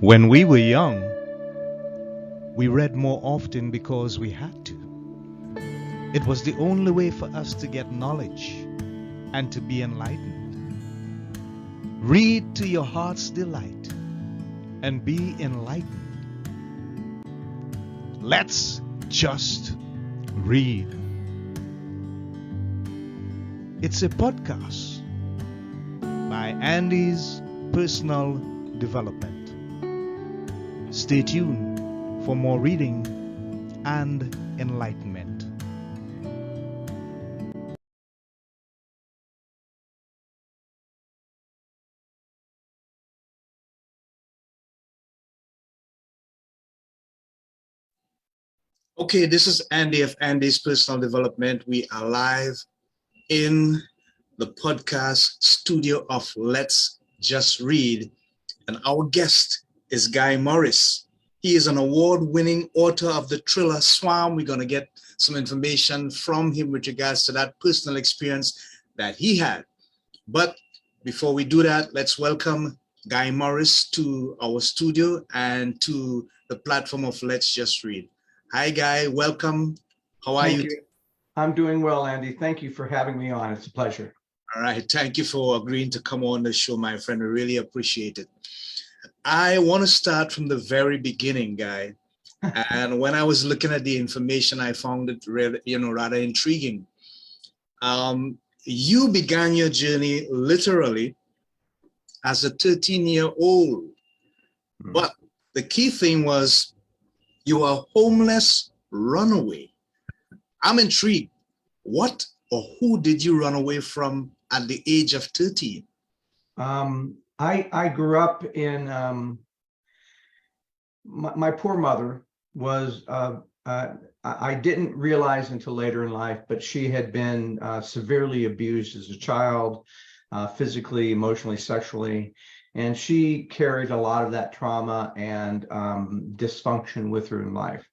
When we were young, we read more often because we had to. It was the only way for us to get knowledge and to be enlightened. Read to your heart's delight and be enlightened. Let's just read. It's a podcast by Andy's Personal Development. Stay tuned for more reading and enlightenment. Okay, this is Andy of Andy's Personal Development. We are live in the podcast studio of Let's Just Read, and our guest is Guy Morris. He is an award-winning author of the thriller Swarm. We're going to get some information from him with regards to that personal experience that he had. But before we do that, let's welcome Guy Morris to our studio and to the platform of Let's Just Read. Hi, Guy. Welcome. How are you? I'm doing well, Andy. Thank you for having me on. It's a pleasure. All right. Thank you for agreeing to come on the show, my friend. I really appreciate it. I want to start from the very beginning, Guy. And when I was looking at the information, I found it rather intriguing. You began your journey literally as a 13-year-old, but the key thing was you were a homeless runaway. I'm intrigued. What or who did you run away from at the age of 13? I grew up in my poor mother was I didn't realize until later in life, but she had been severely abused as a child, physically, emotionally, sexually. And she carried a lot of that trauma and dysfunction with her in life.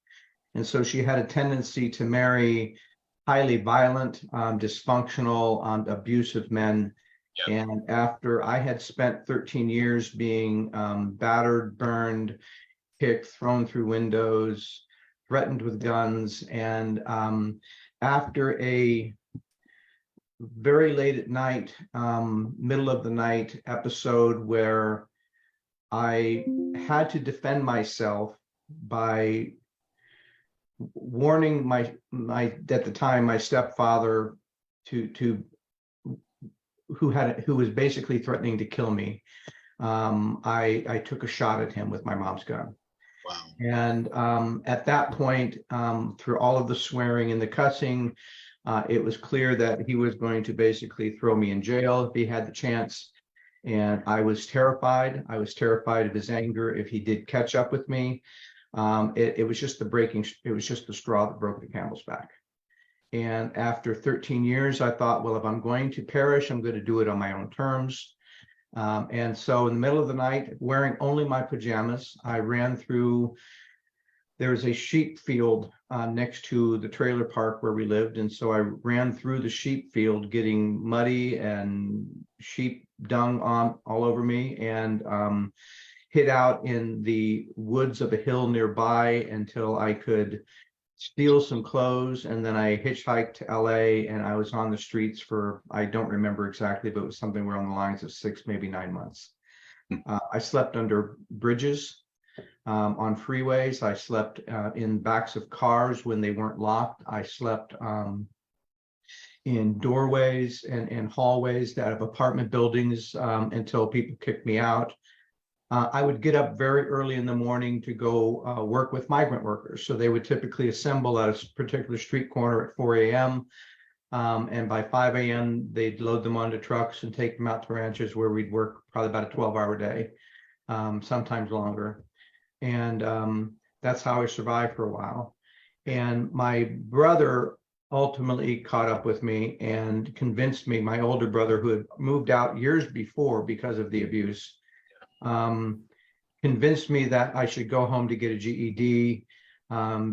And so she had a tendency to marry highly violent, dysfunctional, abusive men. Yep. And after I had spent 13 years being battered, burned, kicked, thrown through windows, threatened with guns, and after a very late at night, middle of the night episode where I had to defend myself by warning my at the time my stepfather who was basically threatening to kill me. I took a shot at him with my mom's gun. Wow. And at that point, through all of the swearing and the cussing, it was clear that he was going to basically throw me in jail if he had the chance. And I was terrified. I was terrified of his anger if he did catch up with me. It was just the straw that broke the camel's back. And after 13 years, I thought, well, if I'm going to perish, I'm going to do it on my own terms. And so in the middle of the night, wearing only my pajamas, I ran through. There was a sheep field next to the trailer park where we lived. And so I ran through the sheep field, getting muddy and sheep dung all over me, and hid out in the woods of a hill nearby until I could steal some clothes. And then I hitchhiked to LA, and I was on the streets for, I don't remember exactly, but it was something along the lines of 6, maybe 9 months. I slept under bridges, on freeways. I slept in backs of cars when they weren't locked. I slept in doorways and hallways out of apartment buildings until people kicked me out. I would get up very early in the morning to go work with migrant workers. So they would typically assemble at a particular street corner at 4 a.m. And by 5 a.m., they'd load them onto trucks and take them out to ranches where we'd work probably about a 12-hour day, sometimes longer. And that's how I survived for a while. And my brother ultimately caught up with me and convinced me, my older brother, who had moved out years before because of the abuse, convinced me that I should go home to get a GED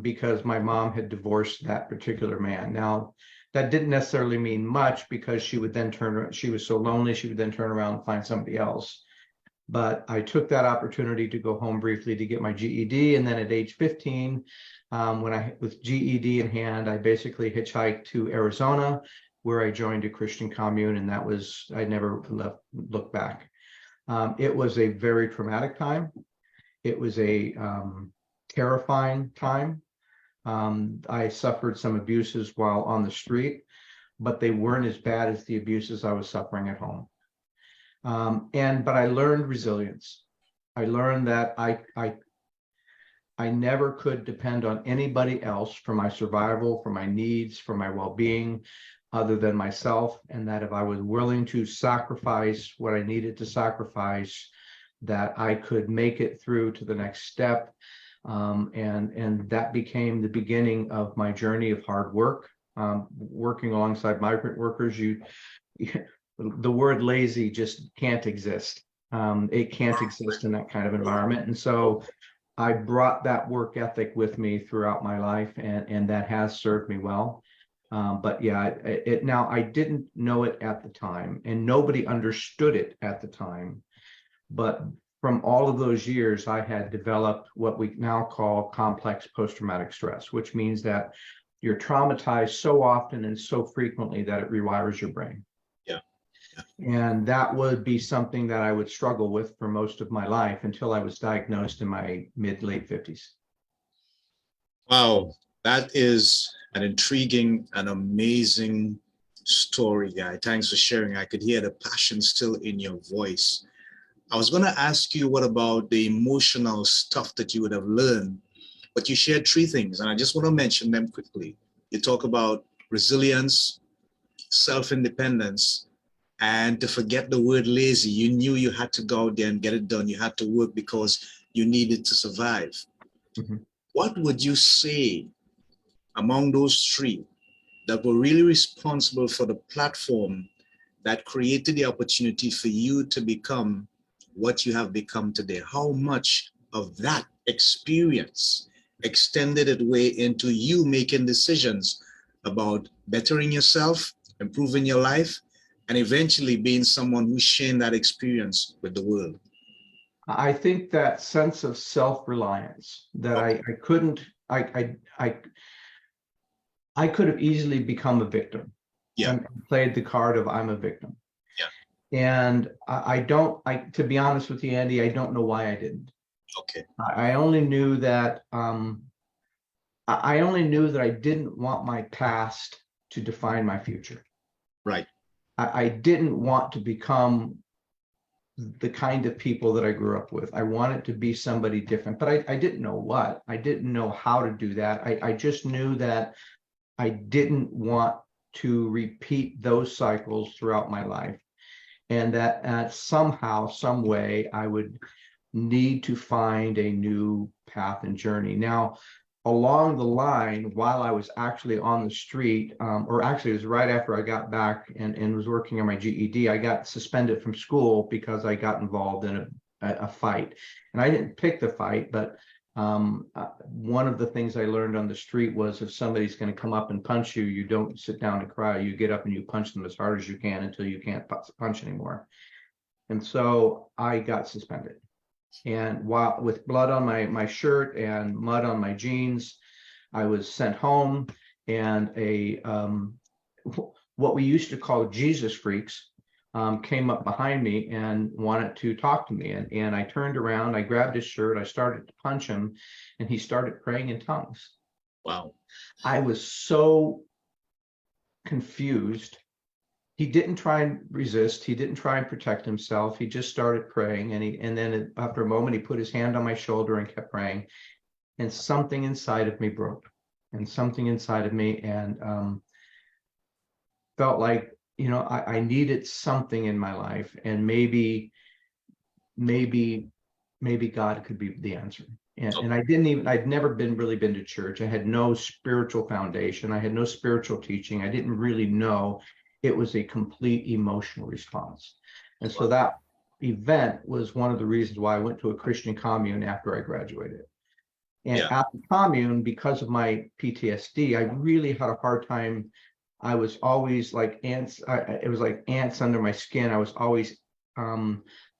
because my mom had divorced that particular man. Now, that didn't necessarily mean much because she would then she was so lonely, she would then turn around and find somebody else. But I took that opportunity to go home briefly to get my GED. And then at age 15, with GED in hand, I basically hitchhiked to Arizona, where I joined a Christian commune. And that was, I never looked back. It was a very traumatic time. It was a terrifying time. I suffered some abuses while on the street, but they weren't as bad as the abuses I was suffering at home. But I learned resilience. I learned that I never could depend on anybody else for my survival, for my needs, for my well-being, other than myself, and that if I was willing to sacrifice what I needed to sacrifice, that I could make it through to the next step. And that became the beginning of my journey of hard work, working alongside migrant workers. The word lazy just can't exist. It can't exist in that kind of environment. And so I brought that work ethic with me throughout my life, and that has served me well. But yeah, now I didn't know it at the time, and nobody understood it at the time. But from all of those years, I had developed what we now call complex post-traumatic stress, which means that you're traumatized so often and so frequently that it rewires your brain. And that would be something that I would struggle with for most of my life until I was diagnosed in my late 50s. Wow, that is an intriguing and amazing story, guy. Thanks for sharing. I could hear the passion still in your voice. I was going to ask you, what about the emotional stuff that you would have learned? But you shared three things, and I just want to mention them quickly. You talk about resilience, self-independence, and to forget the word lazy. You knew you had to go out there and get it done. You had to work because you needed to survive. Mm-hmm. What would you say among those three that were really responsible for the platform that created the opportunity for you to become what you have become today? How much of that experience extended its way into you making decisions about bettering yourself, improving your life, and eventually being someone who's sharing that experience with the world? I think that sense of self-reliance that I could have easily become a victim. Yeah. And played the card of I'm a victim. Yeah. And to be honest with you, Andy, I don't know why I didn't. Okay. I only knew that I didn't want my past to define my future. Right. I didn't want to become the kind of people that I grew up with. I wanted to be somebody different, but I didn't know what. I didn't know how to do that. I just knew that I didn't want to repeat those cycles throughout my life, and that somehow, some way, I would need to find a new path and journey. Now, along the line, while I was actually on the street, or actually it was right after I got back and was working on my GED, I got suspended from school because I got involved in a fight. And I didn't pick the fight, but one of the things I learned on the street was if somebody's going to come up and punch you, you don't sit down to cry. You get up and you punch them as hard as you can until you can't punch anymore. And so I got suspended. And while with blood on my shirt and mud on my jeans, I was sent home, and what we used to call Jesus freaks came up behind me and wanted to talk to me. And I turned around, I grabbed his shirt, I started to punch him, and he started praying in tongues. Wow. I was so confused. He didn't try and resist. He didn't try and protect himself. He just started praying. And then after a moment, he put his hand on my shoulder and kept praying. And something inside of me broke. And something inside of me felt like, I needed something in my life. And maybe God could be the answer. And I'd never really been to church. I had no spiritual foundation. I had no spiritual teaching. I didn't really know. It was a complete emotional response. And so that event was one of the reasons why I went to a Christian commune after I graduated. And at the commune, because of my PTSD, I really had a hard time. I was always like ants. It was like ants under my skin. I was always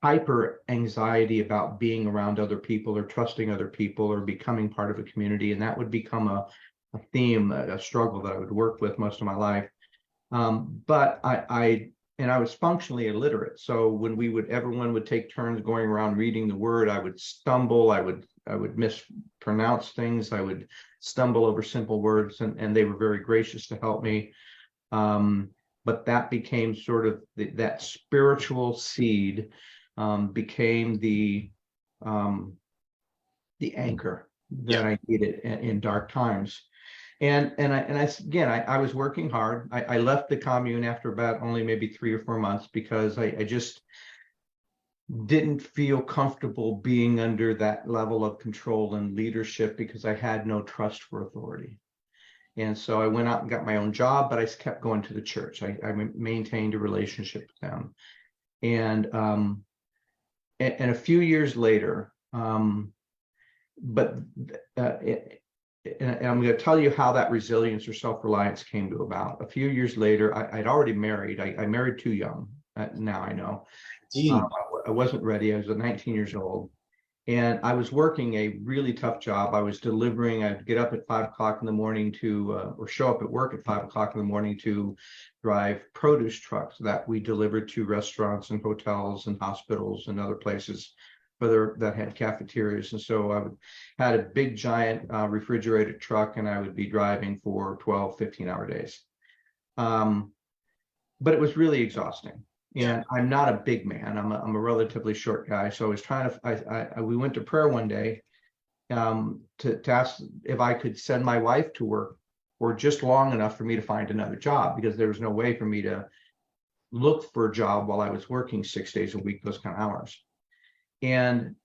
hyper anxiety about being around other people or trusting other people or becoming part of a community. And that would become a theme, a struggle that I would work with most of my life. But I was functionally illiterate. So when everyone would take turns going around reading the word, I would stumble, I would mispronounce things, I would stumble over simple words, and they were very gracious to help me. But that became sort of that spiritual seed became the anchor that I needed in dark times. And I was working hard. I left the commune after about only maybe 3 or 4 months because I just didn't feel comfortable being under that level of control and leadership because I had no trust for authority. And so I went out and got my own job, but I kept going to the church. I maintained a relationship with them. And a few years later, and I'm going to tell you how that resilience or self-reliance came to about. A few years later, I'd already married. I married too young. Now I know. I wasn't ready. I was 19 years old. And I was working a really tough job. I was delivering. I'd get up at 5 o'clock in the morning or show up at work at 5 o'clock in the morning to drive produce trucks that we delivered to restaurants and hotels and hospitals and other places that had cafeterias. And so I had a big giant refrigerated truck, and I would be driving for 12, 15-hour days. But it was really exhausting. And I'm not a big man. I'm a relatively short guy. So I was trying to, we went to prayer one day to ask if I could send my wife to work for just long enough for me to find another job, because there was no way for me to look for a job while I was working 6 days a week, those kind of hours. And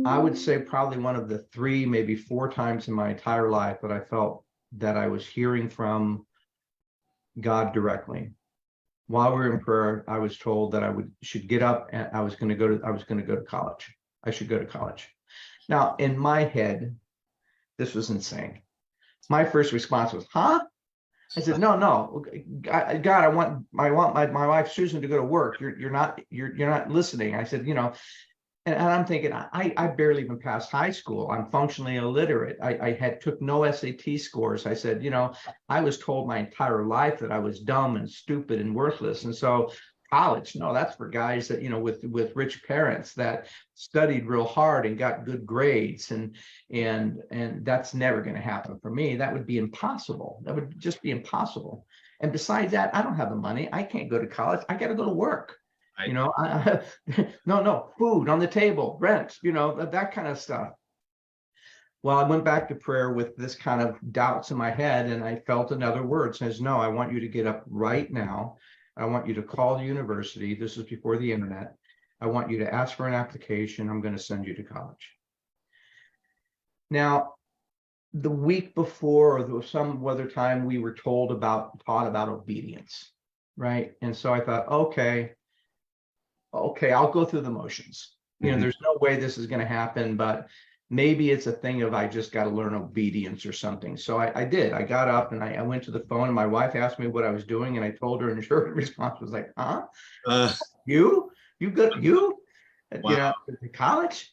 I would say probably one of the 3, maybe 4 times in my entire life that I felt that I was hearing from God directly. While we were in prayer, I was told that should get up and I was going to go to college. I should go to college. Now, in my head, this was insane. My first response was, "Huh?" I said, "No, God, I want my wife Susan to go to work. You're not listening." I said, and I'm thinking, I barely even passed high school. I'm functionally illiterate. I took no SAT scores. I said, I was told my entire life that I was dumb and stupid and worthless. And so college, no, that's for guys that, with rich parents that studied real hard and got good grades. And that's never going to happen for me. That would be impossible. That would just be impossible. And besides that, I don't have the money. I can't go to college. I got to go to work. No, food on the table, rent, that kind of stuff. Well, I went back to prayer with this kind of doubts in my head, and I felt another word says, "No, I want you to get up right now. I want you to call the university." This is before the internet. "I want you to ask for an application. I'm going to send you to college." Now, the week before, or some other time, we were taught about obedience, right? And so I thought, okay, I'll go through the motions. There's no way this is going to happen, but maybe it's a thing of I just got to learn obedience or something. So I did. I got up and I went to the phone, and my wife asked me what I was doing, and I told her, and her response was like, "Huh? You go to college?"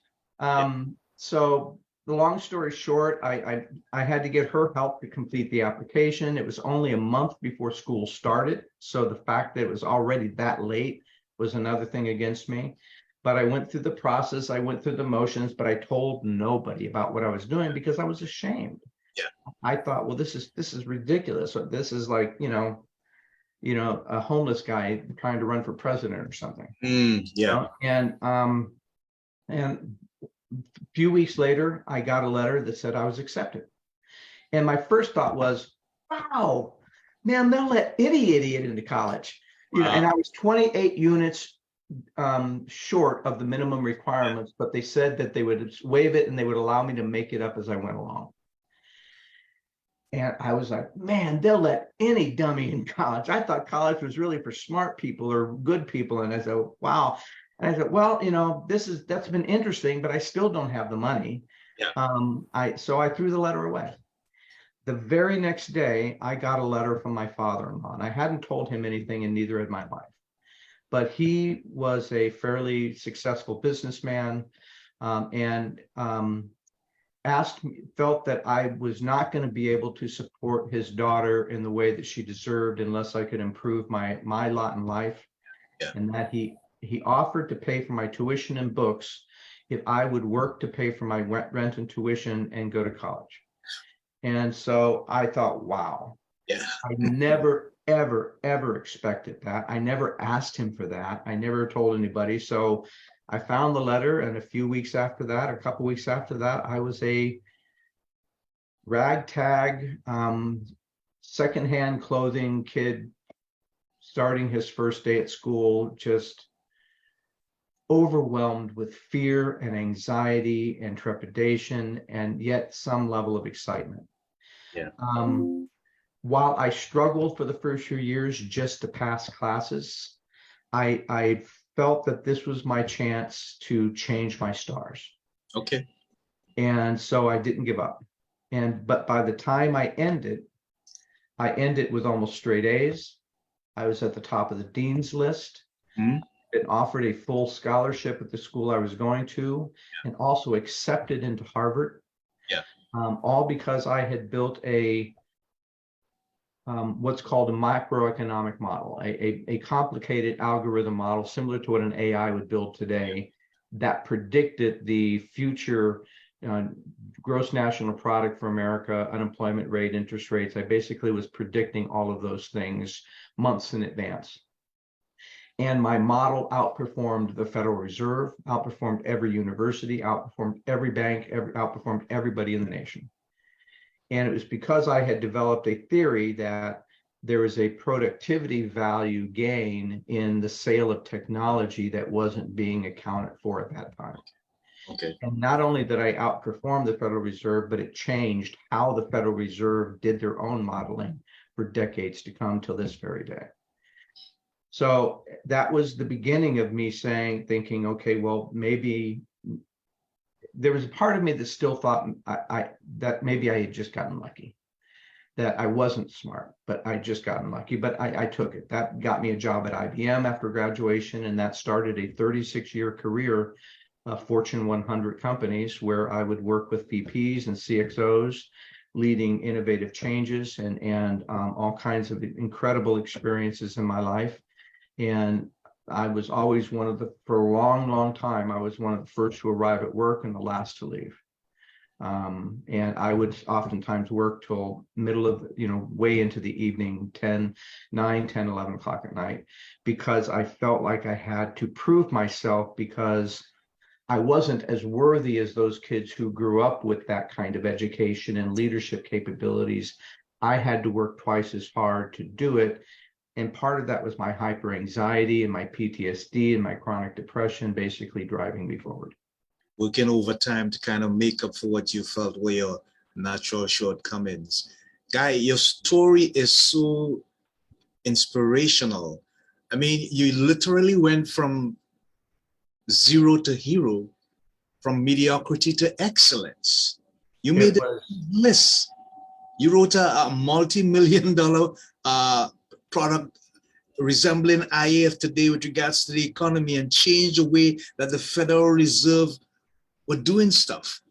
So the long story short, I had to get her help to complete the application. It was only a month before school started, so the fact that it was already that late was another thing against me. But I went through the process, I went through the motions, but I told nobody about what I was doing because I was ashamed. I thought, well, this is ridiculous. This is like, a homeless guy trying to run for president or something. And a few weeks later, I got a letter that said I was accepted. And my first thought was, wow, man, they'll let any idiot into college. And I was 28 units short of the minimum requirements, but they said that they would waive it and they would allow me to make it up as I went along. And I was like, man, they'll let any dummy in college. I thought college was really for smart people or good people. And I said, wow. And I said, well, that's been interesting, but I still don't have the money. So I threw the letter away. The very next day, I got a letter from my father-in-law, and I hadn't told him anything, and neither had my wife. but he was a fairly successful businessman, and felt that I was not going to be able to support his daughter in the way that she deserved unless I could improve my lot in life. Yeah. And that he offered to pay for my tuition and books if I would work to pay for my rent and tuition and go to college. And so I thought, wow, Yeah. I never, ever, ever expected that. I never asked him for that. I never told anybody. So I found the letter, and a couple weeks after that, I was a ragtag, secondhand clothing kid starting his first day at school, just overwhelmed with fear and anxiety and trepidation, and yet some level of excitement. Yeah. While I struggled for the first few years just to pass classes, I felt that this was my chance to change my stars. Okay. And so I didn't give up. But by the time I ended with almost straight A's. I was at the top of the dean's list. Mm-hmm. Been offered a full scholarship at the school I was going to, and also accepted into Harvard. Yeah. All because I had built a what's called a macroeconomic model, a complicated algorithm model similar to what an AI would build today, that predicted the future gross national product for America, unemployment rate, interest rates. I basically was predicting all of those things months in advance. And my model outperformed the Federal Reserve, outperformed every university, outperformed every bank, outperformed everybody in the nation. And it was because I had developed a theory that there was a productivity value gain in the sale of technology that wasn't being accounted for at that time. Okay. And not only did I outperform the Federal Reserve, but it changed how the Federal Reserve did their own modeling for decades to come till this very day. So that was the beginning of me thinking, okay, well, maybe there was a part of me that still thought that maybe I had just gotten lucky, that I wasn't smart, but I just gotten lucky. But I took it. That got me a job at IBM after graduation, and that started a 36-year career of Fortune 100 companies where I would work with VPs and CXOs, leading innovative changes and all kinds of incredible experiences in my life. And I was always for a long, long time, I was one of the first to arrive at work and the last to leave. And I would oftentimes work till middle of, way into the evening, 9, 10, 11 o'clock at night, because I felt like I had to prove myself, because I wasn't as worthy as those kids who grew up with that kind of education and leadership capabilities. I had to work twice as hard to do it. And part of that was my hyper anxiety and my PTSD and my chronic depression basically driving me forward. Working overtime to kind of make up for what you felt were your natural shortcomings. Guy, your story is so inspirational. I mean, you literally went from zero to hero, from mediocrity to excellence. You made a list. You wrote a multi-million-dollar product resembling IAF today with regards to the economy, and changed the way that the Federal Reserve were doing stuff.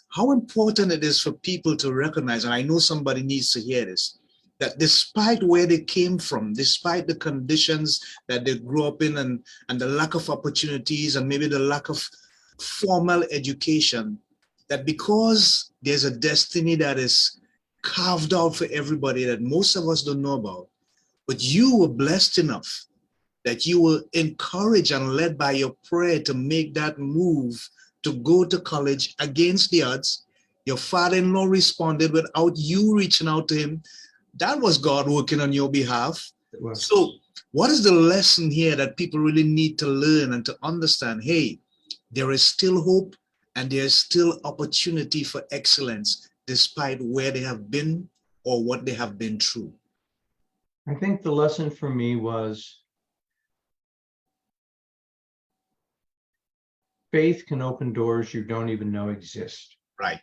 How important it is for people to recognize, and I know somebody needs to hear this, that despite where they came from, despite the conditions that they grew up in, and the lack of opportunities and maybe the lack of formal education, that because there's a destiny that is carved out for everybody that most of us don't know about, but you were blessed enough that you were encouraged and led by your prayer to make that move to go to college against the odds. Your father-in-law responded without you reaching out to him. That was God working on your behalf. So what is the lesson here that people really need to learn and to understand? Hey, there is still hope and there is still opportunity for excellence despite where they have been or what they have been through. I think the lesson for me was faith can open doors you don't even know exist. Right.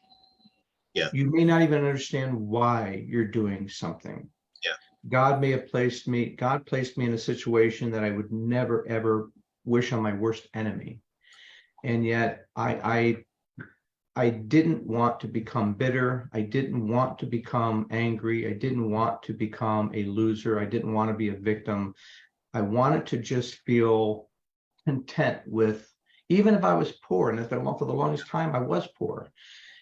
Yeah. You may not even understand why you're doing something. Yeah. God placed me in a situation that I would never, ever wish on my worst enemy. And yet I didn't want to become bitter. I didn't want to become angry. I didn't want to become a loser. I didn't want to be a victim. I wanted to just feel content with, even if I was poor, and for the longest time I was poor.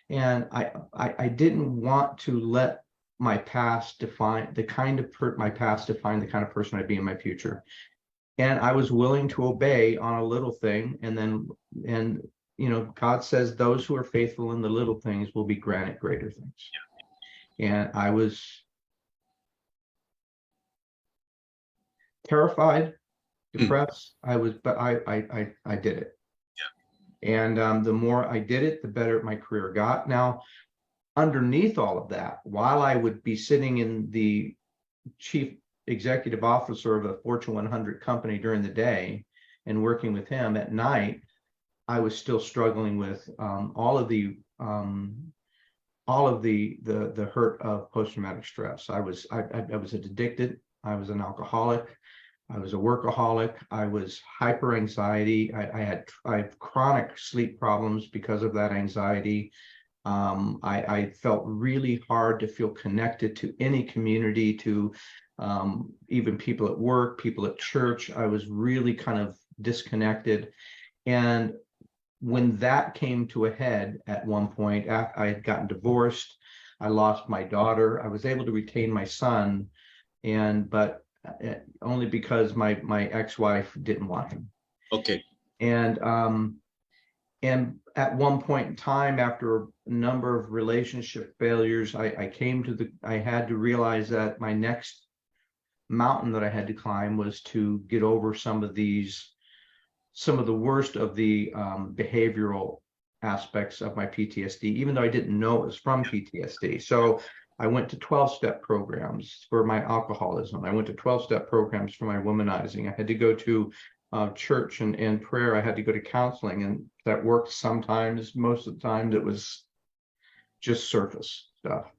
And I didn't want to let my past define the kind of person I'd be in my future. And I was willing to obey on a little thing. And God says those who are faithful in the little things will be granted greater things. And I was terrified, depressed. But I did it. And the more I did it, the better my career got. Now, underneath all of that, while I would be sitting in the chief executive officer of a Fortune 100 company during the day and working with him at night, I was still struggling with all of the hurt of post-traumatic stress. I was addicted. I was an alcoholic. I was a workaholic. I was hyper anxiety. I had chronic sleep problems because of that anxiety. I felt really hard to feel connected to any community, to even people at work, people at church. I was really kind of disconnected. And when that came to a head at one point, I had gotten divorced. I lost my daughter. I was able to retain my son, but only because my ex-wife didn't want him. Okay. And at one point in time, after a number of relationship failures, I had to realize that my next mountain that I had to climb was to get over some of the worst of the behavioral aspects of my PTSD, even though I didn't know it was from PTSD. So I went to 12-step programs for my alcoholism. I went to 12-step programs for my womanizing. I had to go to church and prayer. I had to go to counseling, and that worked sometimes. Most of the time it was just surface stuff.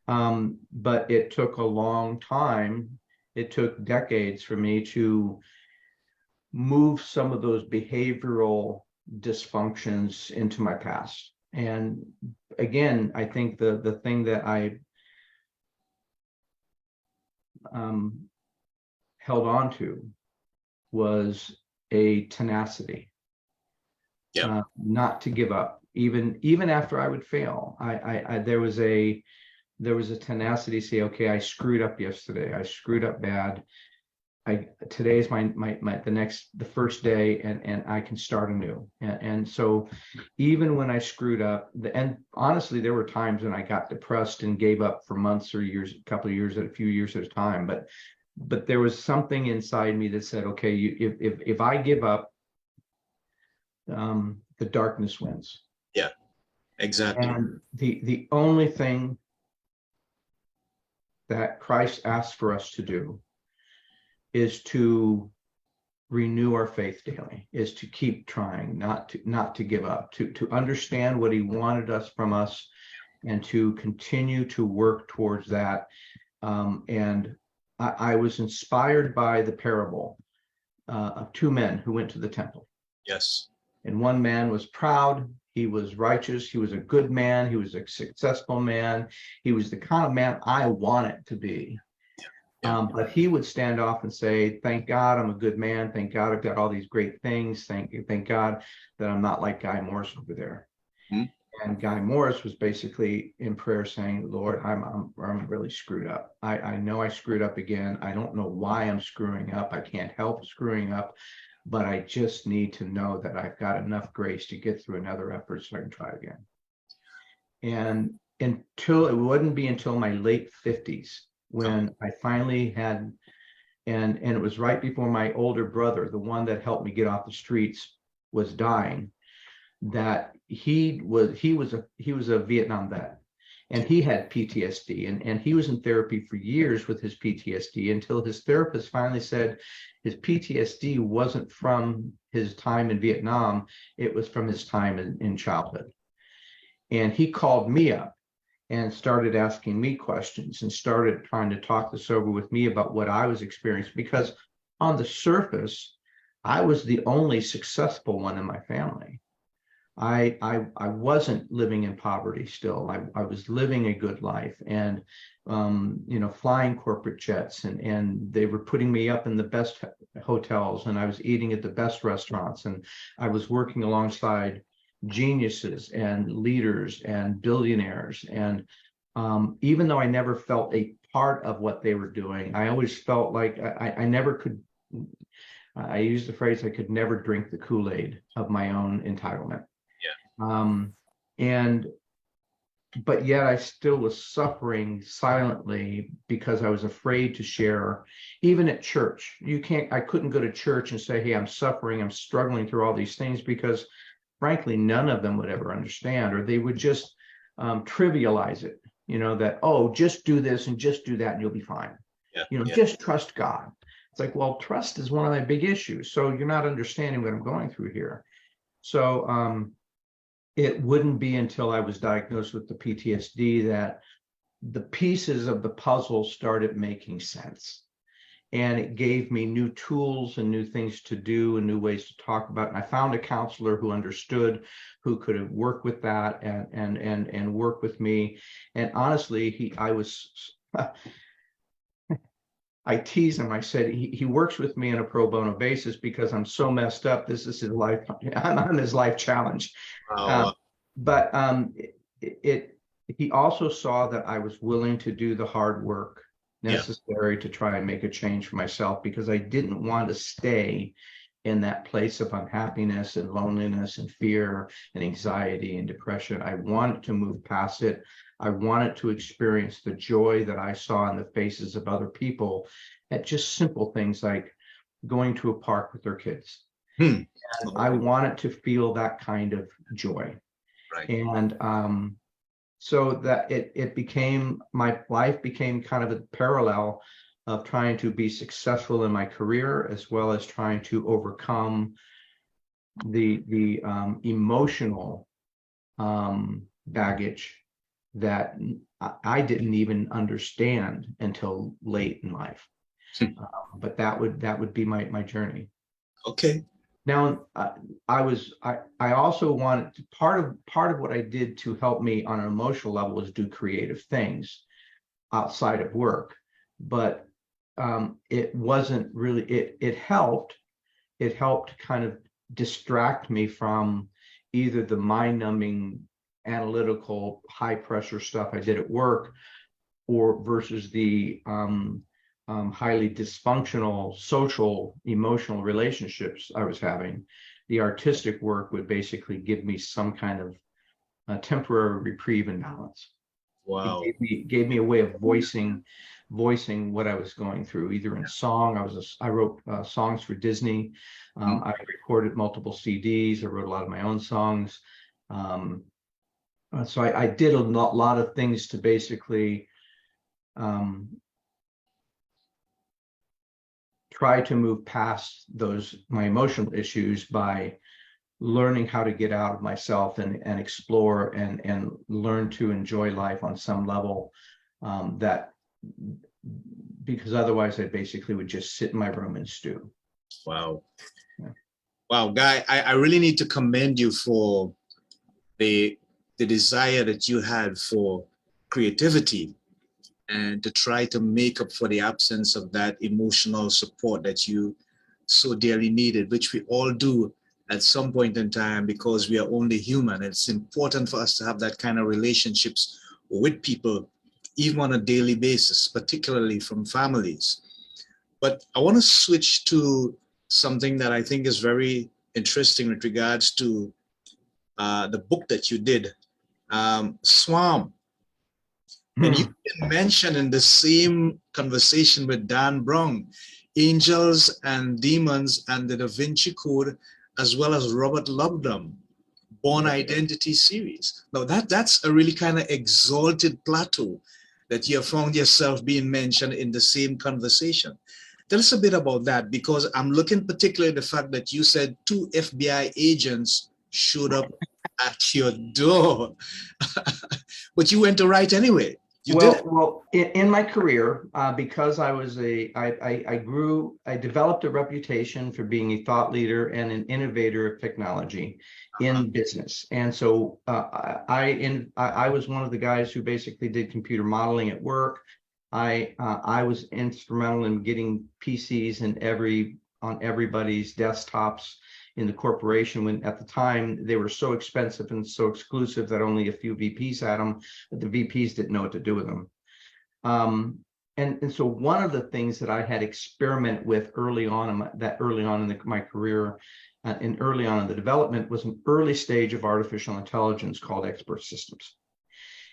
But it took a long time. It took decades for me to move some of those behavioral dysfunctions into my past. And again, I think the thing that I held on to was a tenacity, not to give up, even after I would fail. There was a tenacity to say, okay, I screwed up yesterday. I screwed up bad. Today is the first day, and I can start anew. And so even when I screwed up, and honestly, there were times when I got depressed and gave up for months or years, a few years at a time. But there was something inside me that said, okay, if I give up, the darkness wins. Yeah, exactly. And the only thing that Christ asks for us to do is to renew our faith daily, is to keep trying, not to give up, to understand what he wanted from us, and to continue to work towards that. And I was inspired by the parable of two men who went to the temple. Yes. And one man was proud. He was righteous. He was a good man. He was a successful man. He was the kind of man I wanted to be. But he would stand off and say, thank God I'm a good man. Thank God I've got all these great things. Thank God that I'm not like Guy Morris over there. Mm-hmm. And Guy Morris was basically in prayer saying, Lord, I'm really screwed up. I know I screwed up again. I don't know why I'm screwing up. I can't help screwing up, but I just need to know that I've got enough grace to get through another effort so I can try again. And it wouldn't be until my late 50s when I finally had, and it was right before my older brother, the one that helped me get off the streets, was dying, that he was a Vietnam vet, and he had PTSD, and he was in therapy for years with his PTSD until his therapist finally said his PTSD wasn't from his time in Vietnam, it was from his time in childhood. And he called me up and started asking me questions and started trying to talk this over with me about what I was experiencing, because on the surface, I was the only successful one in my family. I wasn't living in poverty still. I was living a good life, and flying corporate jets, and they were putting me up in the best hotels, and I was eating at the best restaurants, and I was working alongside geniuses and leaders and billionaires. And even though I never felt a part of what they were doing, I always felt like I never could. I use the phrase, I could never drink the Kool-Aid of my own entitlement. But yet I still was suffering silently because I was afraid to share, even at church. I couldn't go to church and say, hey, I'm suffering, I'm struggling through all these things, because frankly, none of them would ever understand, or they would just trivialize it, that, oh, just do this and just do that and you'll be fine. Just trust God. It's like, well, trust is one of my big issues. So you're not understanding what I'm going through here. So it wouldn't be until I was diagnosed with the PTSD that the pieces of the puzzle started making sense. And it gave me new tools and new things to do and new ways to talk about it. And I found a counselor who understood, who could work with that and work with me. And honestly, I tease him. I said, he works with me on a pro bono basis because I'm so messed up. This is his life. I'm his life challenge. But he also saw that I was willing to do the hard work necessary to try and make a change for myself, because I didn't want to stay in that place of unhappiness and loneliness and fear and anxiety and depression. I wanted to move past it. I wanted to experience the joy that I saw in the faces of other people at just simple things like going to a park with their kids. And I wanted to feel that kind of joy. Right. And so that it became, my life became kind of a parallel of trying to be successful in my career, as well as trying to overcome the emotional baggage that I didn't even understand until late in life. But that would be my journey. Okay. Now, I also wanted to, part of what I did to help me on an emotional level was do creative things outside of work. But it wasn't really, it helped kind of distract me from either the mind-numbing analytical high pressure stuff I did at work, or versus the highly dysfunctional social emotional relationships I was having. The artistic work would basically give me some kind of temporary reprieve and balance. Wow. It gave me a way of voicing what I was going through, either in song. I wrote songs for Disney. I recorded multiple CDs. I wrote a lot of my own songs. So I did a lot of things to basically try to move past my emotional issues by learning how to get out of myself and explore and learn to enjoy life on some level, because otherwise I basically would just sit in my room and stew. Wow. Yeah. Wow, Guy, I really need to commend you for the desire that you had for creativity and to try to make up for the absence of that emotional support that you so dearly needed, which we all do at some point in time, because we are only human. It's important for us to have that kind of relationships with people, even on a daily basis, particularly from families. But I want to switch to something that I think is very interesting with regards to the book that you did, Swam. And you mentioned in the same conversation with Dan Brown, Angels and Demons and the Da Vinci Code, as well as Robert Lubdom, Born Identity series. Now that's a really kind of exalted plateau that you have found yourself being mentioned in the same conversation. Tell us a bit about that, because I'm looking particularly at the fact that you said 2 FBI agents showed up at your door. But you went to write anyway. You did it. Well, in my career, because I developed a reputation for being a thought leader and an innovator of technology in business. And so I was one of the guys who basically did computer modeling at work. I was instrumental in getting PCs on everybody's desktops in the corporation, when at the time they were so expensive and so exclusive that only a few VPs had them, but the VPs didn't know what to do with them. And so one of the things that I had experimented with early on in my career and early on in the development was an early stage of artificial intelligence called expert systems.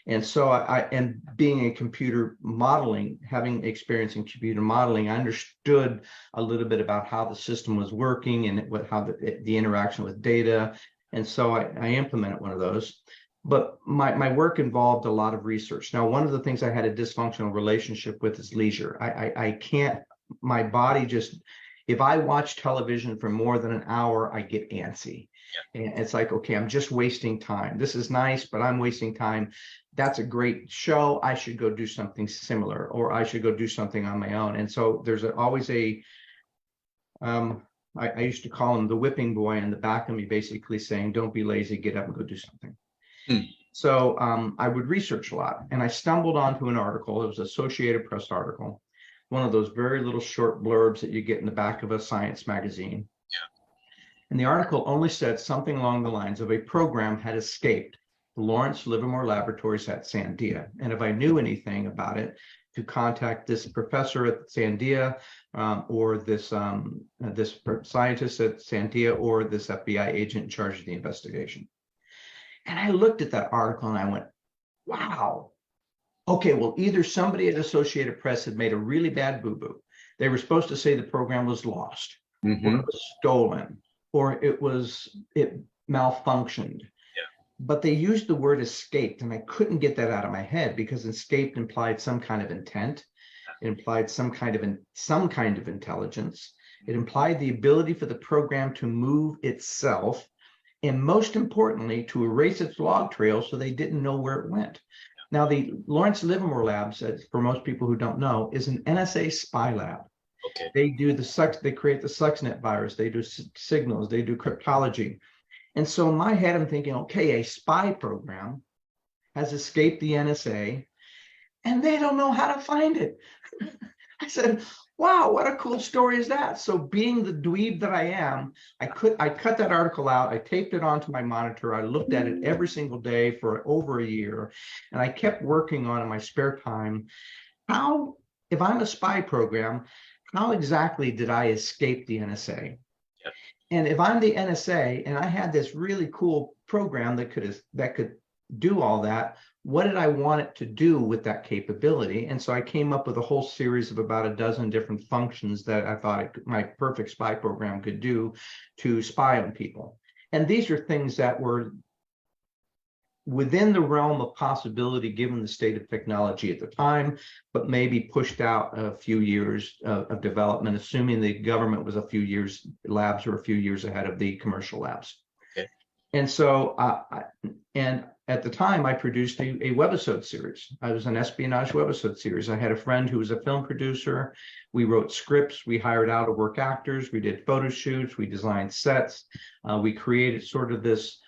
And so and being a computer modeling, having experience in computer modeling, I understood a little bit about how the system was working and how the interaction with data. And so I implemented one of those. But my work involved a lot of research. Now, one of the things I had a dysfunctional relationship with is leisure. I can't, my body just, if I watch television for more than an hour, I get antsy. And it's like, okay, I'm just wasting time. This is nice, but I'm wasting time. That's a great show. I should go do something similar, or I should go do something on my own. And so there's always I used to call him the whipping boy in the back of me, basically saying, don't be lazy, get up and go do something. So I would research a lot, and I stumbled onto an article. It was an Associated Press article, one of those very little short blurbs that you get in the back of a science magazine. And the article only said something along the lines of a program had escaped the Lawrence Livermore Laboratories at Sandia. And if I knew anything about it, to contact this professor at Sandia, or this scientist at Sandia, or this FBI agent in charge of the investigation. And I looked at that article and I went, wow. Okay, well, either somebody at Associated Press had made a really bad boo-boo. They were supposed to say the program was lost, or it was stolen, or it malfunctioned. But they used the word escaped, and I couldn't get that out of my head, because escaped implied some kind of intent. It implied some kind of intelligence. It implied the ability for the program to move itself, and most importantly, to erase its log trail so they didn't know where it went. Now, the Lawrence Livermore Labs, for most people who don't know, is an NSA spy lab. Okay. They create the Stuxnet virus, they do signals, they do cryptology. And so in my head, I'm thinking, okay, a spy program has escaped the NSA and they don't know how to find it. I said, wow, what a cool story is that? So being the dweeb that I am, I cut that article out, I taped it onto my monitor, I looked at it every single day for over a year, and I kept working on it in my spare time. How, if I'm a spy program, how exactly did I escape the NSA? Yep. And if I'm the NSA and I had this really cool program that could do all that, what did I want it to do with that capability? And so I came up with a whole series of about a dozen different functions that I thought my perfect spy program could do to spy on people. And these are things that were within the realm of possibility given the state of technology at the time, but maybe pushed out a few years of development, assuming the government was labs were a few years ahead of the commercial labs. Okay. And so, and at the time, I produced a webisode series. I was an espionage webisode series. I had a friend who was a film producer. We wrote scripts. We hired out of work actors. We did photo shoots. We designed sets. We created sort of this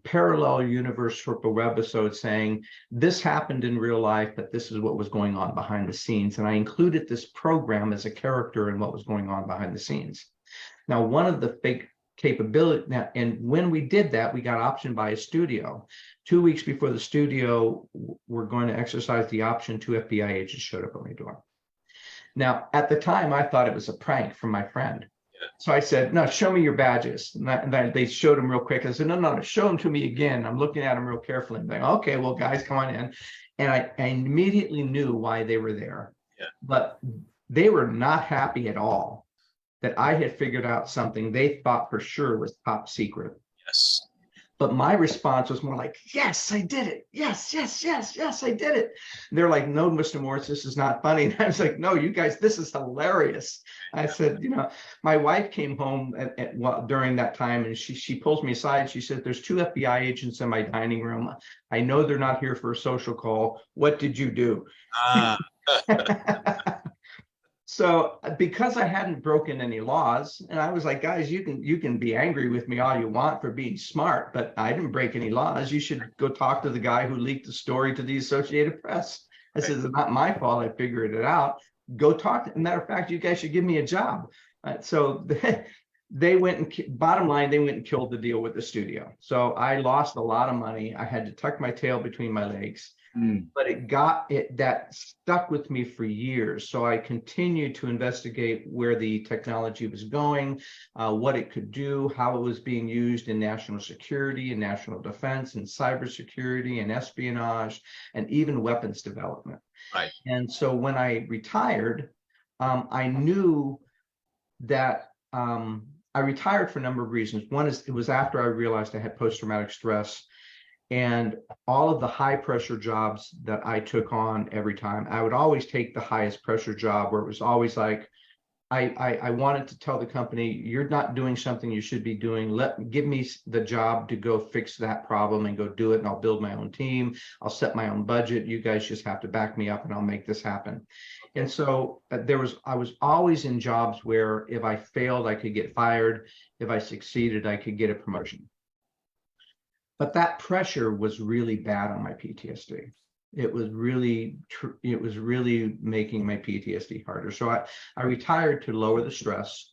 parallel universe sort of webisode saying this happened in real life, but this is what was going on behind the scenes. And I included this program as a character in what was going on behind the scenes. Now, one of the big capability now, and when we did that, we got optioned by a studio. 2 weeks before the studio were going to exercise the option, 2 FBI agents showed up at my door. Now, at the time, I thought it was a prank from my friend. So I said, no, show me your badges. And they showed them real quick. I said, no, show them to me again. I'm looking at them real carefully. I'm like, okay, well, guys, come on in. And I immediately knew why they were there. Yeah. But they were not happy at all that I had figured out something they thought for sure was top secret. Yes. But my response was more like, yes, I did it. Yes, yes, yes, yes, I did it. And they're like, no, Mr. Morris, this is not funny. And I was like, no, you guys, this is hilarious. I said, my wife came home during that time, and she pulls me aside. She said, there's 2 FBI agents in my dining room. I know they're not here for a social call. What did you do? Ah, So because I hadn't broken any laws, and I was like, guys, you can be angry with me all you want for being smart, but I didn't break any laws. You should go talk to the guy who leaked the story to the Associated Press. I said, it's not my fault. I figured it out. Go talk to, matter of fact, you guys should give me a job. So they went and, bottom line, they went and killed the deal with the studio. So I lost a lot of money. I had to tuck my tail between my legs. But that stuck with me for years. So I continued to investigate where the technology was going, what it could do, how it was being used in national security and national defense and cybersecurity and espionage and even weapons development. right. And so when I retired, I knew that I retired for a number of reasons. One is it was after I realized I had post-traumatic stress. And all of the high pressure jobs that I took on every time, I would always take the highest pressure job where it was always like, I wanted to tell the company, you're not doing something you should be doing. Give me the job to go fix that problem and go do it. And I'll build my own team. I'll set my own budget. You guys just have to back me up and I'll make this happen. And so I was always in jobs where if I failed, I could get fired. If I succeeded, I could get a promotion. But that pressure was really bad on my PTSD. It was really making my PTSD harder. So I retired to lower the stress,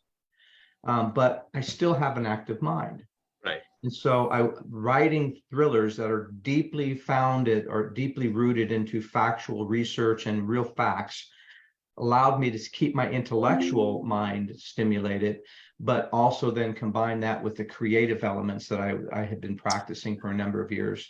but I still have an active mind. Right. And so writing thrillers that are deeply founded or deeply rooted into factual research and real facts allowed me to keep my intellectual mind stimulated, but also then combine that with the creative elements that I had been practicing for a number of years.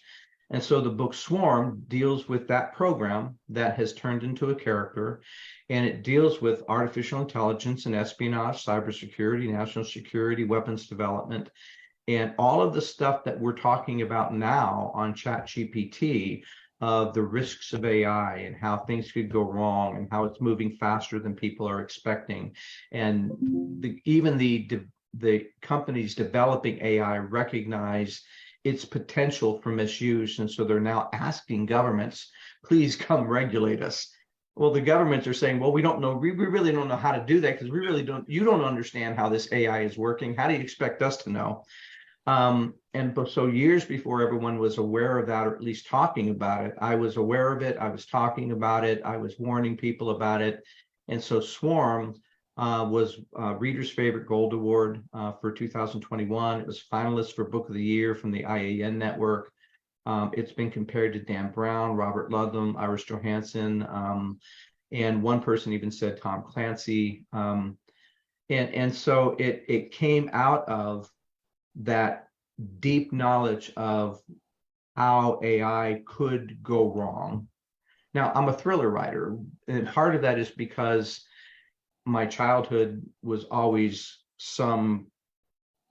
And so the book Swarm deals with that program that has turned into a character, and it deals with artificial intelligence and espionage, cybersecurity, national security, weapons development, and all of the stuff that we're talking about now on ChatGPT, of the risks of AI and how things could go wrong and how it's moving faster than people are expecting. And even the companies developing AI recognize its potential for misuse. And so they're now asking governments, please come regulate us. Well, the governments are saying, well, we don't know, we really don't know how to do that because you don't understand how this AI is working. How do you expect us to know? So years before everyone was aware of that, or at least talking about it, I was aware of it. I was talking about it. I was warning people about it. And so Swarm was Reader's Favorite Gold Award for 2021. It was finalist for Book of the Year from the IAN Network. It's been compared to Dan Brown, Robert Ludlum, Iris Johansson, and one person even said Tom Clancy. And so it came out of that deep knowledge of how AI could go wrong. Now, I'm a thriller writer, and part of that is because my childhood was always some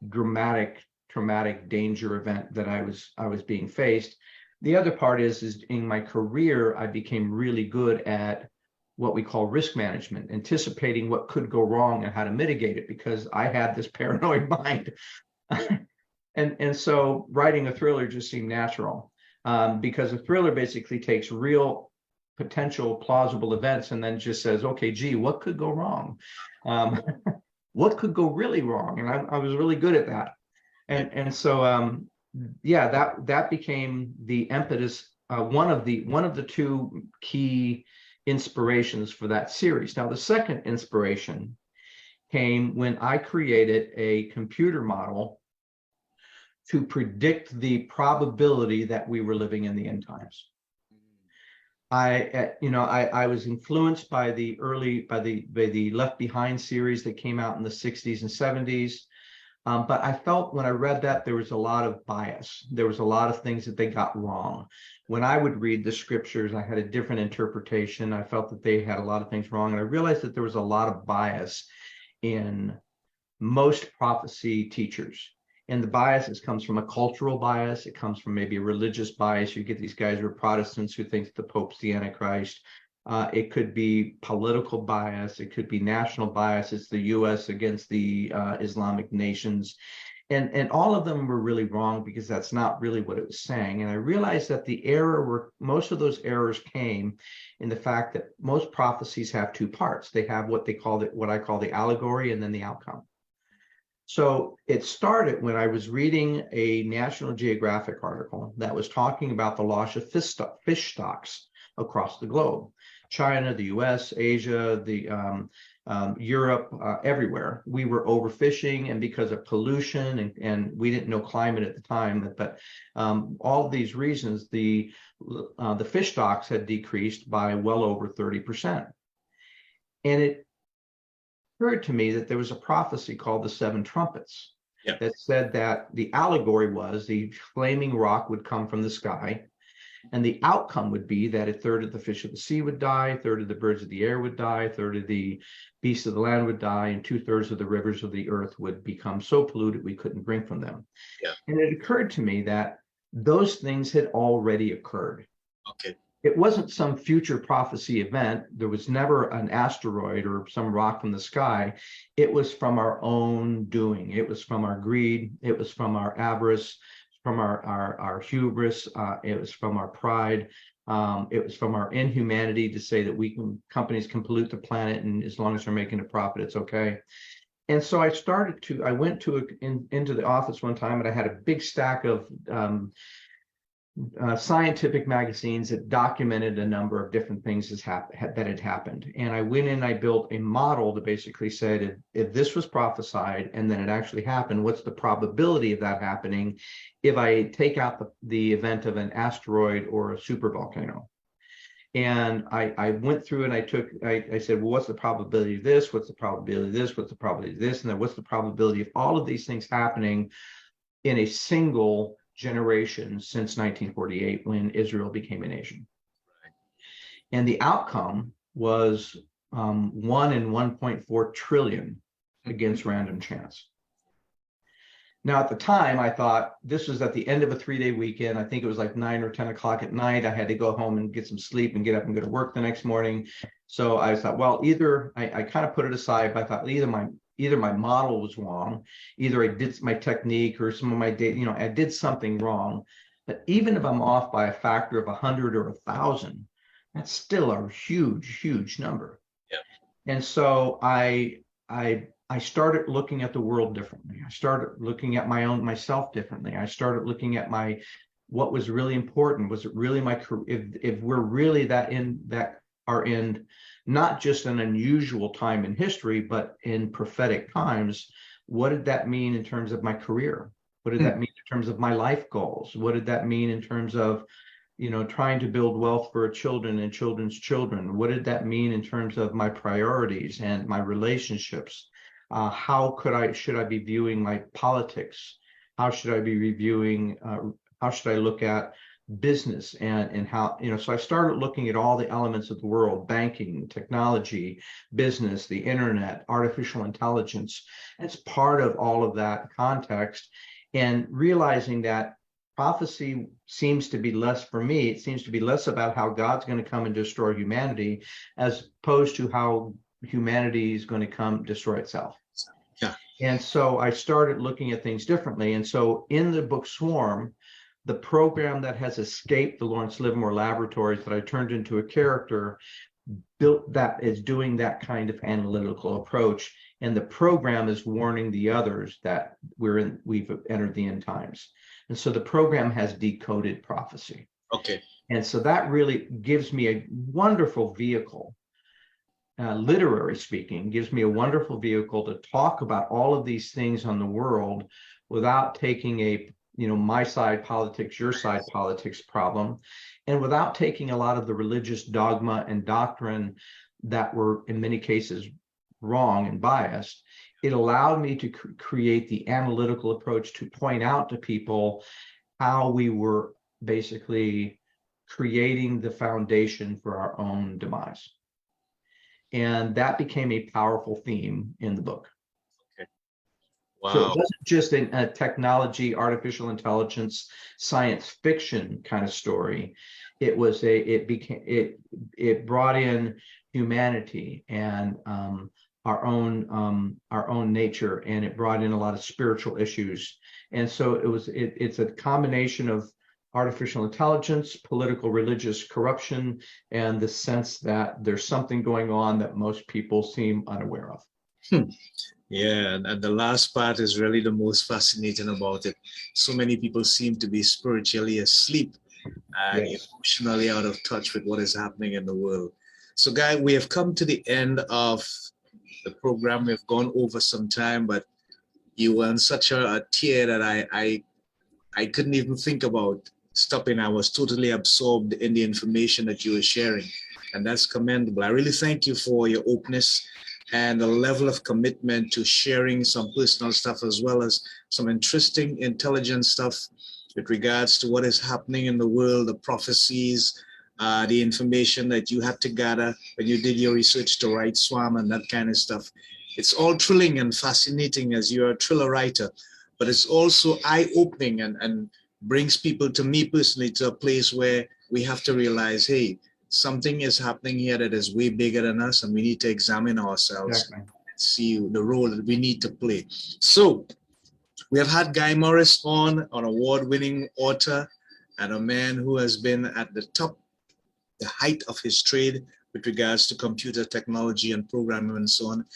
dramatic, traumatic danger event that I was being faced. The other part is in my career, I became really good at what we call risk management, anticipating what could go wrong and how to mitigate it, because I had this paranoid mind. And so writing a thriller just seemed natural, because a thriller basically takes real potential plausible events and then just says, okay, gee, what could go wrong? What could go really wrong? And I was really good at that. And so yeah, that became the impetus, one of the 2 key inspirations for that series. Now, the second inspiration came when I created a computer model to predict the probability that we were living in the end times. I was influenced by the Left Behind series that came out in the 60s and 70s. But I felt when I read that there was a lot of bias. There was a lot of things that they got wrong. When I would read the scriptures, I had a different interpretation. I felt that they had a lot of things wrong. And I realized that there was a lot of bias in most prophecy teachers. And the biases comes from a cultural bias. It comes from maybe a religious bias. You get these guys who are Protestants who think the Pope's the Antichrist. It could be political bias. It could be national bias. It's the U.S. against the Islamic nations. And all of them were really wrong because that's not really what it was saying. And I realized that most of those errors came in the fact that most prophecies have two parts. They have what I call the allegory and then the outcome. So it started when I was reading a National Geographic article that was talking about the loss of fish stocks across the globe. China, the US, Asia, Europe, everywhere. We were overfishing, and because of pollution and we didn't know climate at the time, but all these reasons, the fish stocks had decreased by well over 30%. And it occurred to me that there was a prophecy called the Seven Trumpets that said that the allegory was the flaming rock would come from the sky, and the outcome would be that a third of the fish of the sea would die, a third of the birds of the air would die, a third of the beasts of the land would die, and 2/3 of the rivers of the earth would become so polluted we couldn't drink from them. And it occurred to me that those things had already occurred. It wasn't some future prophecy event. There was never an asteroid or some rock from the sky. It was from our own doing. It was from our greed. It was from our avarice, from our hubris. It was from our pride. It was from our inhumanity to say that companies can pollute the planet, and as long as they're making a profit, it's okay. And so I went into the office one time, and I had a big stack of scientific magazines that documented a number of different things that had happened. And I went in, I built a model to basically say, if this was prophesied and then it actually happened, what's the probability of that happening if I take out the event of an asteroid or a supervolcano? And I went through and I said, well, what's the probability of this? What's the probability of this? What's the probability of this? And then what's the probability of all of these things happening in a single generation since 1948, when Israel became a nation? And the outcome was 1 in 1.4 trillion against random chance. Now, at the time, I thought this was at the end of a 3-day weekend. I think it was like 9 or 10 o'clock at night. I had to go home and get some sleep and get up and go to work the next morning. So I thought, well, either I kind of put it aside, but I thought either my model was wrong, either I did my technique or some of my data, I did something wrong. But even if I'm off by a factor of 100 or 1,000, that's still a huge, huge number. And so I started looking at the world differently. I started looking at myself differently. I started looking at what was really important. Was it really my career? If we're really are in not just an unusual time in history, but in prophetic times, what did that mean in terms of my career? What did that mean in terms of my life goals? What did that mean in terms of, trying to build wealth for children and children's children? What did that mean in terms of my priorities and my relationships? How should I be viewing my politics? How should I be reviewing, how should I look at business and how, so I started looking at all the elements of the world: banking, technology, business, the internet, artificial intelligence, as part of all of that context, and realizing that prophecy seems to be less, for me, it seems to be less about how God's going to come and destroy humanity, as opposed to how humanity is going to come destroy itself. And so I started looking at things differently. And so in the book Swarm, the program that has escaped the Lawrence Livermore laboratories that I turned into a character is doing that kind of analytical approach. And the program is warning the others that we've entered the end times. And so the program has decoded prophecy. And so that really gives me a wonderful vehicle. Literary speaking, gives me a wonderful vehicle to talk about all of these things on the world without taking my side politics, your side politics problem, and without taking a lot of the religious dogma and doctrine that were in many cases wrong and biased. It allowed me to create the analytical approach to point out to people how we were basically creating the foundation for our own demise. And that became a powerful theme in the book. So it Wow. wasn't just a technology, artificial intelligence, science fiction kind of story. It was it brought in humanity and our own nature, and it brought in a lot of spiritual issues. And so it's a combination of artificial intelligence, political, religious corruption, and the sense that there's something going on that most people seem unaware of. Yeah, and the last part is really the most fascinating about it. So many people seem to be spiritually asleep and Yes. emotionally out of touch with what is happening in the world. So, Guy, we have come to the end of the program. We've gone over some time, but you were on such a tear that I couldn't even think about stopping. I was totally absorbed in the information that you were sharing, and that's commendable. I really thank you for your openness and the level of commitment to sharing some personal stuff as well as some interesting, intelligent stuff with regards to what is happening in the world, the prophecies, the information that you had to gather when you did your research to write Swam and that kind of stuff. It's all thrilling and fascinating as you're a thriller writer, but it's also eye-opening and brings people, to me personally, to a place where we have to realize, hey, something is happening here that is way bigger than us, and we need to examine ourselves Exactly. and see the role that we need to play. So we have had Guy Morris on, an award-winning author and a man who has been at the top, the height of his trade with regards to computer technology and programming and so on.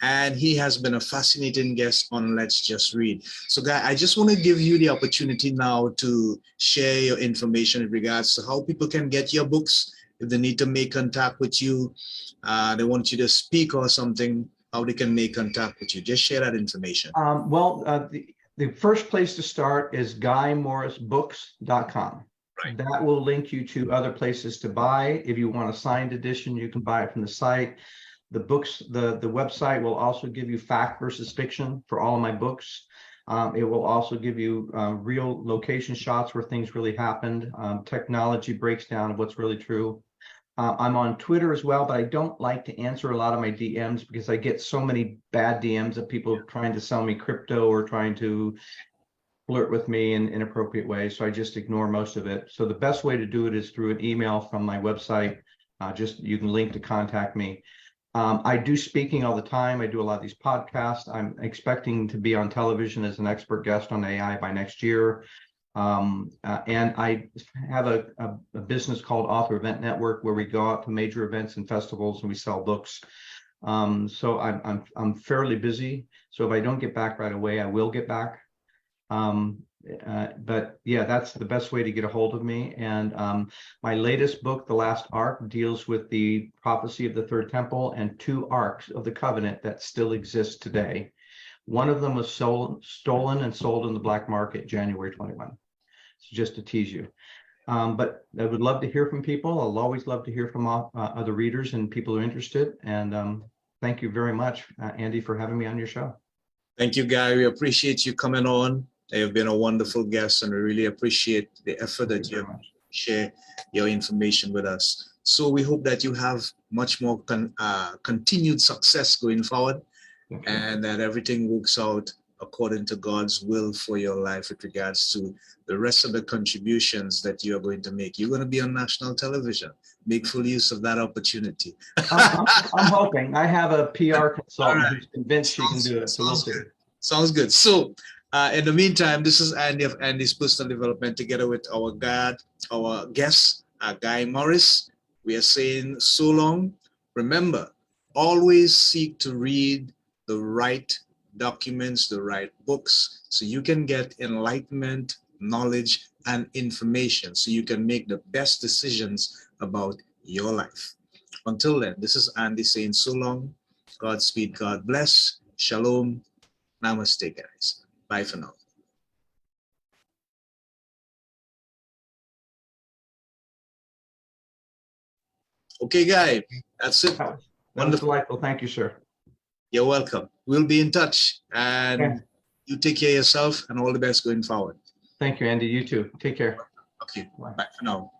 And he has been a fascinating guest on Let's Just Read. So, Guy, I just want to give you the opportunity now to share your information in regards to how people can get your books. If they need to make contact with you, they want you to speak or something, how they can make contact with you. Just share that information. The first place to start is guymorrisbooks.com. Right. That will link you to other places to buy. If you want a signed edition, you can buy it from the site. The books, the website will also give you fact versus fiction for all of my books. It will also give you real location shots where things really happened, technology breaks down of what's really true. I'm on Twitter as well, but I don't like to answer a lot of my DMs because I get so many bad DMs of people trying to sell me crypto or trying to flirt with me in inappropriate ways. So I just ignore most of it. So the best way to do it is through an email from my website. You can link to contact me. I do speaking all the time. I do a lot of these podcasts. I'm expecting to be on television as an expert guest on AI by next year. And I have a business called Author Event Network where we go out to major events and festivals and we sell books. So I'm fairly busy. So if I don't get back right away, I will get back. But yeah, that's the best way to get a hold of me. And my latest book, The Last Ark, deals with the prophecy of the Third Temple and 2 arks of the covenant that still exist today. One of them was stolen and sold in the black market January 21. So just to tease you. But I would love to hear from people. I'll always love to hear from other readers and people who are interested. And thank you very much, Andy, for having me on your show. Thank you, Guy. We appreciate you coming on. You've been a wonderful guest, and we really appreciate the effort that you have to share your information with us. So we hope that you have much more continued success going forward, and that everything works out according to God's will for your life with regards to the rest of the contributions that you are going to make. You're going to be on national television. Make full use of that opportunity. I'm hoping. I have a PR consultant who's convinced she can do it. So we'll see. Sounds good. So in the meantime, this is Andy of Andy's Personal Development together with our guest, Guy Morris. We are saying so long. Remember, always seek to read the right documents, the right books, so you can get enlightenment, knowledge, and information so you can make the best decisions about your life. Until then, this is Andy saying so long. Godspeed, God bless. Shalom. Namaste, guys. Bye for now. Okay, Guy, that's it. That was delightful. Thank you, sir. You're welcome. We'll be in touch, and you take care of yourself and all the best going forward. Thank you, Andy. You too. Take care. Okay, bye for now.